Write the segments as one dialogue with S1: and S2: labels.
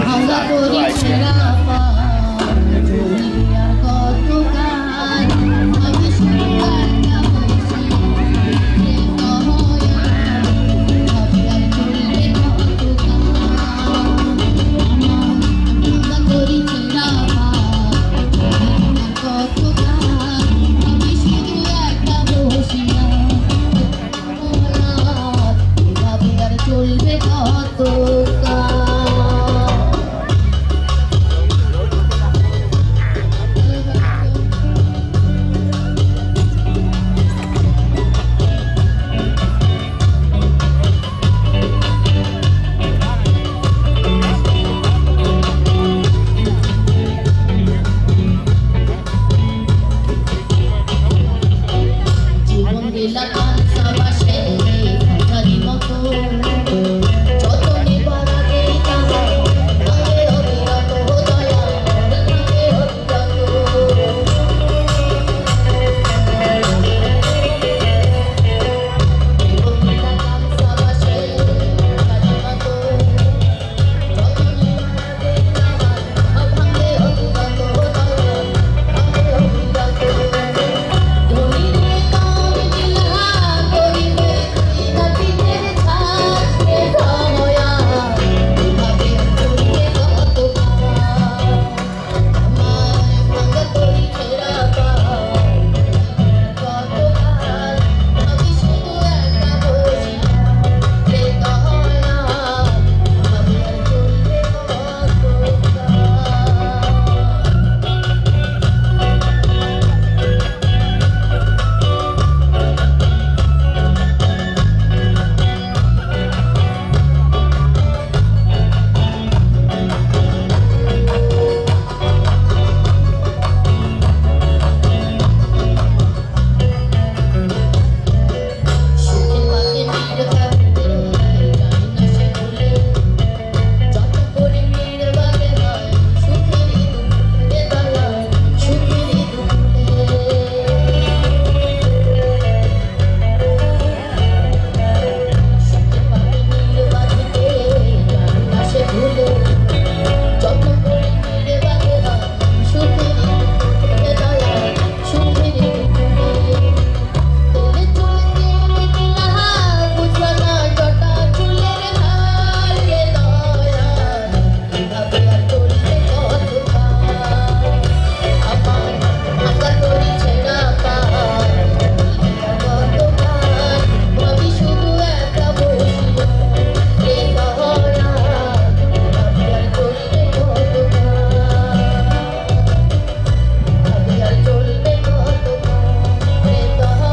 S1: ভাঙা করি ছেঁড়া পা চলিয়া কত কাল আমি শুধু একটা বসি ভাবে আর চলবে কত কাল ভাঙা করি ছেঁড়া পা চলিয়া কত কাল আমি শুধু একটা বসিয়া ভাবে আর চলবে কত কাল জীবন দিলা কাঁচা বাসে খাঁচারি মতো যতনে বাড়াবে তাহা ভাঙে অবিরত দয়া ভাঙে অবিরত জীবন দিলা কাঁচা বাসে খাঁচারি মতো যতনে বাড়াবে তাহা ভাঙে অবিরত দয়া ভাঙে অবিরত ধনীরে কাম দিলা করিবে নাতিদের ছাড়ে দয়া ভাবে চলবে কত কাল আমার ভাঙা করি ছেঁড়া পা কত কাল আমি শুধু একটা বসিয়া রে দয়া ভাবে আর চলবে কত কাল সুখের বাগে নীড় থাকতে জানি না সে ভুলে যত করে নীড় বাগে হয় সুখেরই দুপুরে দয়ায় সুখেরই দুপুরে সুখের বাগে নীড় বাগিতে জানি না সে ভুলে যত করে নীড় বাগে হয় সুখেরই দুপুরে দয়ায় সুখেরই দুপুরে তেলে চুলে তেলে দিলা বুঝবানা জটা চুলের হার রে দয়া ভাবে আর চলবে কত কাল আমার ভাঙা করি ছেঁড়া পা চলিয়া কত কাল ভাবি শুধু একটা বসিয়া রে দয়া ভাবে আর চলবে কত কাল ভাবে আর চলবে কত কাল রে দয়া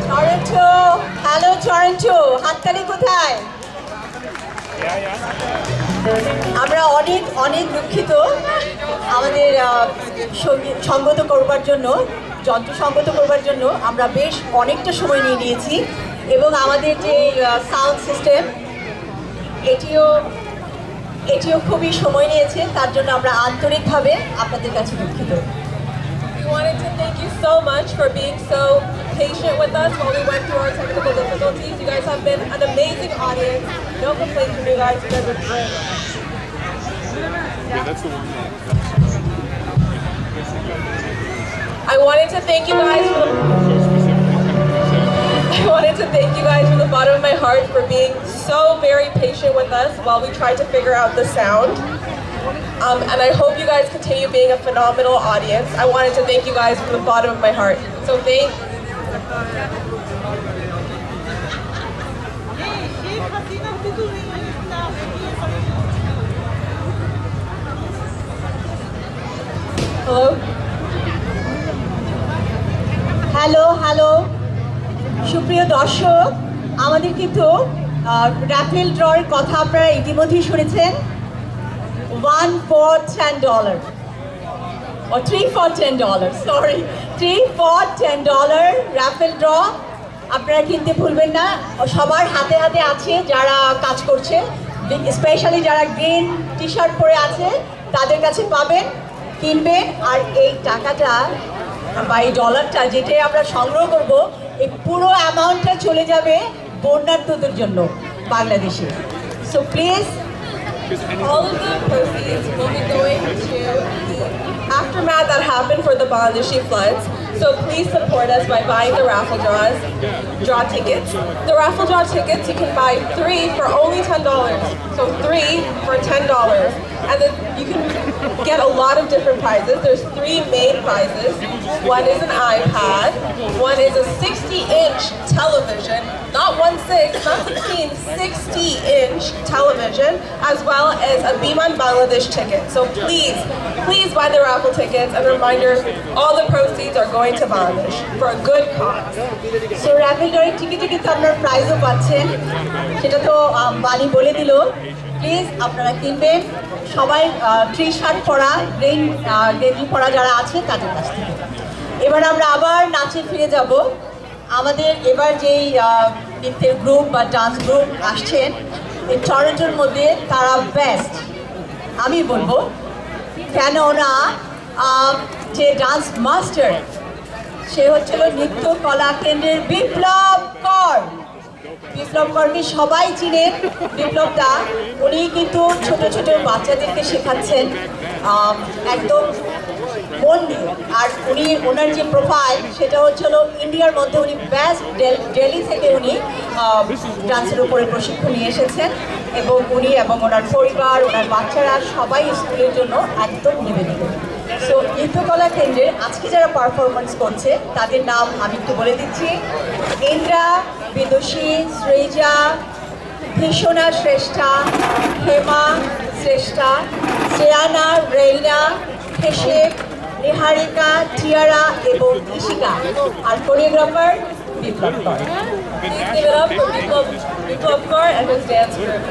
S2: টরন্টো, হ্যালো টরন্টো, হাততালি কোথায়? আমরা অনেক অনেক দুঃখিত আমাদের সঙ্গত করবার জন্য, যন্ত্র সঙ্গত করবার জন্য আমরা বেশ অনেকটা সময় নিয়ে নিয়েছি এবং আমাদের যে সাউন্ড সিস্টেম এটিও খুবই সময় নিয়েছে, তার জন্য আমরা আন্তরিকভাবে আপনাদের কাছে দুঃখিত।
S3: We wanted to thank you so much for being so patient with us while we went through our technical difficulties. You guys have been an amazing audience. No complaints from you guys. You guys are great.
S4: Yeah, that's the one.
S3: I wanted to thank you guys for the bottom of my heart for being so very patient with us while we tried to figure out the sound. And I hope you guys continue being a phenomenal audience. I wanted to thank you guys from the bottom of my heart. So thank Hello?
S2: Hello hello সুপ্রিয় দর্শক, আমাদের কিন্তু raffle ড্রয়ের কথা আপনারা ইতিমধ্যেই শুনেছেন। 1 for $10 or 3 for $10, sorry, 3 for $10 raffle draw. আপনারা কিনতে ভুলবেন না, সবার হাতে হাতে আছে যারা কাজ করছে। স্পেশালি যারা গ্রিন টি শার্ট পরে আছে তাদের কাছে পাবেন, কিনবেন। আর এই টাকাটা বা এই ডলারটা যেটাই আমরা সংগ্রহ করব, এই পুরো অ্যামাউন্টটা চলে যাবে বন্যার্থদের জন্য বাংলাদেশে। So please,
S3: All of the proceeds will be going to the aftermath that happened for the Bangladeshi floods. So please support us by buying the raffle draw tickets. The raffle draw tickets, you can buy 3 for only $10. So 3 for $10. And then you can get a lot of different prizes. There's 3 main prizes. One is an iPad. One is a 60-inch television. Not 1/6, not 16, 60-inch television, as well as a Biman Bangladesh ticket. So please buy the raffle tickets. And a reminder, all the proceeds are going to Bangladesh for a good cause.
S2: So rapid ড্রয়ের টিকিটে কিন্তু আপনারা প্রাইজও পাচ্ছেন, সেটা তো বানি বলে দিল। প্লিজ আপনারা কিনবেন, সবাই টি শার্ট পরা, গেঞ্জি পরা যারা আছে তাদের কাছ থেকে। এবার আমরা আবার নাচে ফিরে যাব। আমাদের এবার যেই নৃত্যের গ্রুপ বা ডান্স গ্রুপ আসছেন এই টরন্টোর মধ্যে, তারা বেস্ট আমি বলবো, কেননা যে ডান্স মাস্টার সে হচ্ছিল নৃত্য কলা কেন্দ্রের বিপ্লব কর। বিপ্লব করকে সবাই চিনেন। বিপ্লব দা উনি কিন্তু ছোট ছোট বাচ্চাদেরকে শেখাচ্ছেন একদম মন দিয়ে। আর উনি ওনার যে প্রোফাইল সেটা হচ্ছিল ইন্ডিয়ার মধ্যে উনি বেস্ট, দিল্লি থেকে উনি ডান্সের উপরে প্রশিক্ষণ নিয়ে এসেছেন এবং উনি এবং ওনার পরিবার, ওনার বাচ্চারা সবাই স্কুলের জন্য একদম নিবেদিত। সো নৃত্যকলা কেন্দ্রের আজকে যারা পারফরমেন্স করছে তাদের নাম আমি একটু বলে দিচ্ছি: ইন্দ্রা, বিদুষী, শ্রীজা, ভীষণা শ্রেষ্ঠা, হেমা শ্রেষ্ঠা, শ্রেয়ানা, রেইনা, খেশেব, নিহারিকা, টিয়ারা এবং ইশিকা। আর কোরিওগ্রাফার বিপ্লব কর।
S3: Please give it up for Biplab Kaur and his dance group.